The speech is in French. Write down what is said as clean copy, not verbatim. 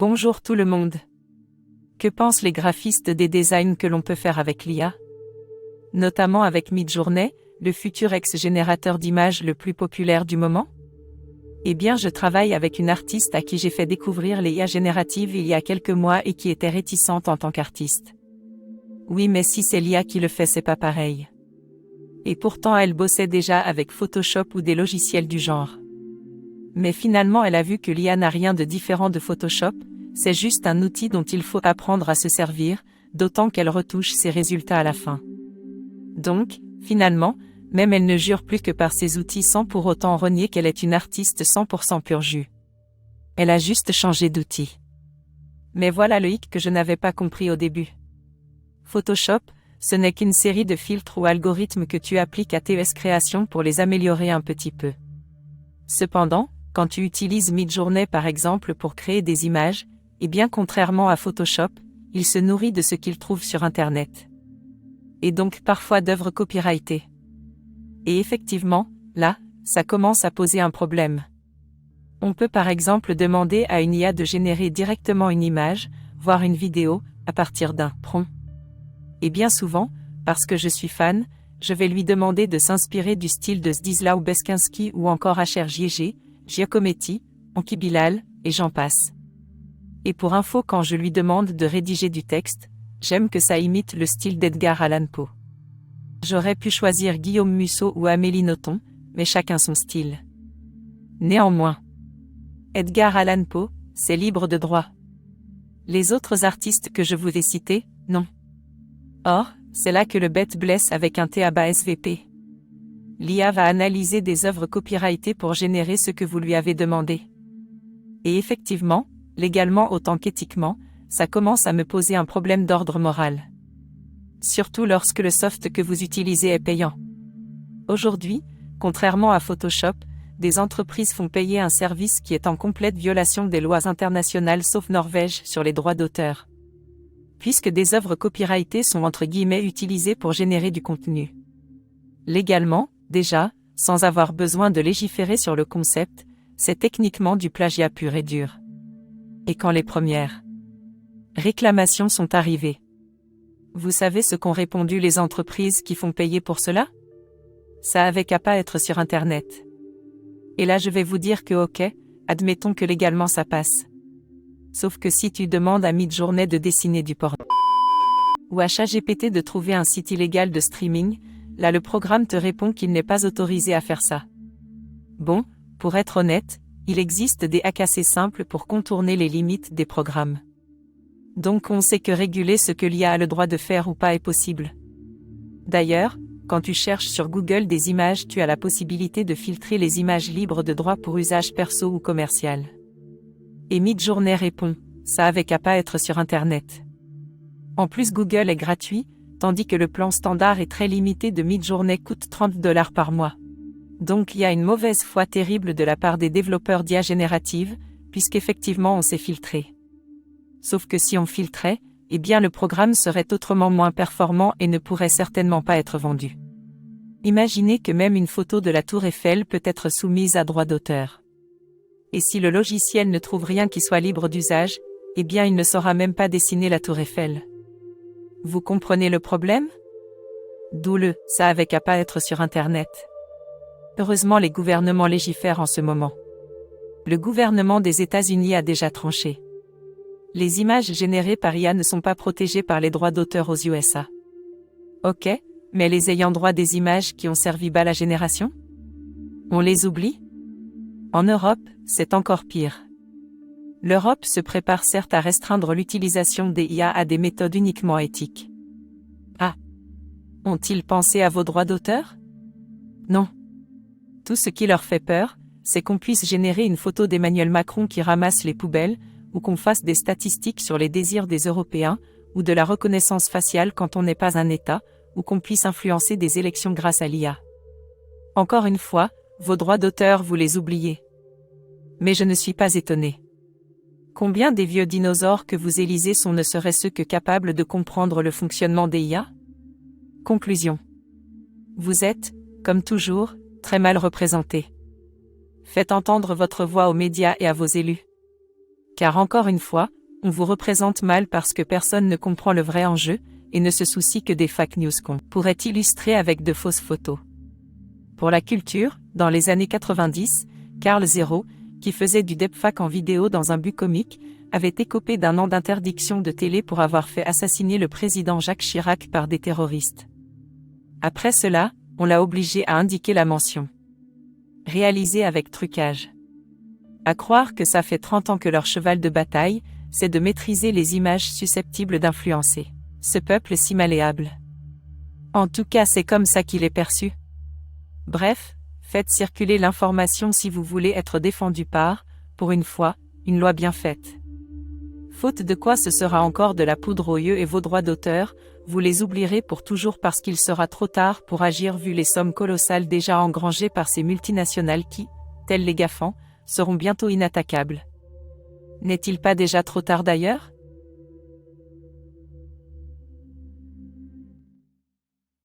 Bonjour tout le monde. Que pensent les graphistes des designs que l'on peut faire avec l'IA? Notamment avec Midjourney, le futur ex-générateur d'images le plus populaire du moment? Eh bien, je travaille avec une artiste à qui j'ai fait découvrir les IA génératives il y a quelques mois et qui était réticente en tant qu'artiste. Oui, mais si c'est l'IA qui le fait, c'est pas pareil. Et pourtant, elle bossait déjà avec Photoshop ou des logiciels du genre. Mais finalement, elle a vu que l'IA n'a rien de différent de Photoshop, c'est juste un outil dont il faut apprendre à se servir, d'autant qu'elle retouche ses résultats à la fin. Donc, finalement, même elle ne jure plus que par ses outils sans pour autant renier qu'elle est une artiste 100% pur jus. Elle a juste changé d'outil. Mais voilà le hic que je n'avais pas compris au début. Photoshop, ce n'est qu'une série de filtres ou algorithmes que tu appliques à tes créations pour les améliorer un petit peu. Cependant, quand tu utilises Midjourney par exemple pour créer des images, et bien contrairement à Photoshop, il se nourrit de ce qu'il trouve sur Internet. Et donc parfois d'œuvres copyrightées. Et effectivement, là, ça commence à poser un problème. On peut par exemple demander à une IA de générer directement une image, voire une vidéo, à partir d'un prompt. Et bien souvent, parce que je suis fan, je vais lui demander de s'inspirer du style de Zdzisław Beskiński ou encore H.R. Giacometti, Enki Bilal, et j'en passe. Et pour info, quand je lui demande de rédiger du texte, j'aime que ça imite le style d'Edgar Allan Poe. J'aurais pu choisir Guillaume Musso ou Amélie Nothomb, mais chacun son style. Néanmoins, Edgar Allan Poe, c'est libre de droit. Les autres artistes que je vous ai cités, non. Or, c'est là que le bête blesse avec un T à bas SVP. L'IA va analyser des œuvres copyrightées pour générer ce que vous lui avez demandé. Et effectivement, légalement autant qu'éthiquement, ça commence à me poser un problème d'ordre moral. Surtout lorsque le soft que vous utilisez est payant. Aujourd'hui, contrairement à Photoshop, des entreprises font payer un service qui est en complète violation des lois internationales sauf Norvège sur les droits d'auteur. Puisque des œuvres copyrightées sont entre guillemets utilisées pour générer du contenu. Légalement, déjà, sans avoir besoin de légiférer sur le concept, c'est techniquement du plagiat pur et dur. Et quand les premières réclamations sont arrivées, vous savez ce qu'ont répondu les entreprises qui font payer pour cela? Ça avait qu'à pas être sur Internet. Et là je vais vous dire que ok, admettons que légalement ça passe. Sauf que si tu demandes à Midjourney de dessiner du porno, ou à ChatGPT de trouver un site illégal de streaming, là le programme te répond qu'il n'est pas autorisé à faire ça. Bon, pour être honnête, il existe des hacks assez simples pour contourner les limites des programmes. Donc on sait que réguler ce que l'IA a le droit de faire ou pas est possible. D'ailleurs, quand tu cherches sur Google des images, tu as la possibilité de filtrer les images libres de droit pour usage perso ou commercial. Et Midjourney répond, ça avait qu'à pas être sur Internet. En plus Google est gratuit, tandis que le plan standard est très limité de Midjourney coûte $30 par mois. Donc il y a une mauvaise foi terrible de la part des développeurs d'IA générative, puisqu'effectivement on sait filtrer. Sauf que si on filtrait, eh bien le programme serait autrement moins performant et ne pourrait certainement pas être vendu. Imaginez que même une photo de la tour Eiffel peut être soumise à droit d'auteur. Et si le logiciel ne trouve rien qui soit libre d'usage, eh bien il ne saura même pas dessiner la tour Eiffel. Vous comprenez le problème? D'où le « ça avait qu'à pas être sur Internet ». Heureusement les gouvernements légifèrent en ce moment. Le gouvernement des États-Unis a déjà tranché. Les images générées par IA ne sont pas protégées par les droits d'auteur aux USA. Ok, mais les ayants droit des images qui ont servi à la génération? On les oublie? En Europe, c'est encore pire. L'Europe se prépare certes à restreindre l'utilisation des IA à des méthodes uniquement éthiques. Ah! Ont-ils pensé à vos droits d'auteur? Non. Tout ce qui leur fait peur, c'est qu'on puisse générer une photo d'Emmanuel Macron qui ramasse les poubelles, ou qu'on fasse des statistiques sur les désirs des Européens, ou de la reconnaissance faciale quand on n'est pas un État, ou qu'on puisse influencer des élections grâce à l'IA. Encore une fois, vos droits d'auteur vous les oubliez. Mais je ne suis pas étonné. Combien des vieux dinosaures que vous élisez sont ne serait-ce que capables de comprendre le fonctionnement des IA? Conclusion. Vous êtes, comme toujours, très mal représentés. Faites entendre votre voix aux médias et à vos élus. Car encore une fois, on vous représente mal parce que personne ne comprend le vrai enjeu, et ne se soucie que des fake news qu'on pourrait illustrer avec de fausses photos. Pour la culture, dans les années 90, Karl Zero, qui faisait du deepfake en vidéo dans un but comique, avait écopé d'1 an d'interdiction de télé pour avoir fait assassiner le président Jacques Chirac par des terroristes. Après cela, on l'a obligé à indiquer la mention « réalisé avec trucage ». À croire que ça fait 30 ans que leur cheval de bataille, c'est de maîtriser les images susceptibles d'influencer ce peuple si malléable. En tout cas, c'est comme ça qu'il est perçu. Bref, faites circuler l'information si vous voulez être défendu par, pour une fois, une loi bien faite. Faute de quoi ce sera encore de la poudre aux yeux et vos droits d'auteur, vous les oublierez pour toujours parce qu'il sera trop tard pour agir vu les sommes colossales déjà engrangées par ces multinationales qui, telles les GAFAM, seront bientôt inattaquables. N'est-il pas déjà trop tard d'ailleurs ?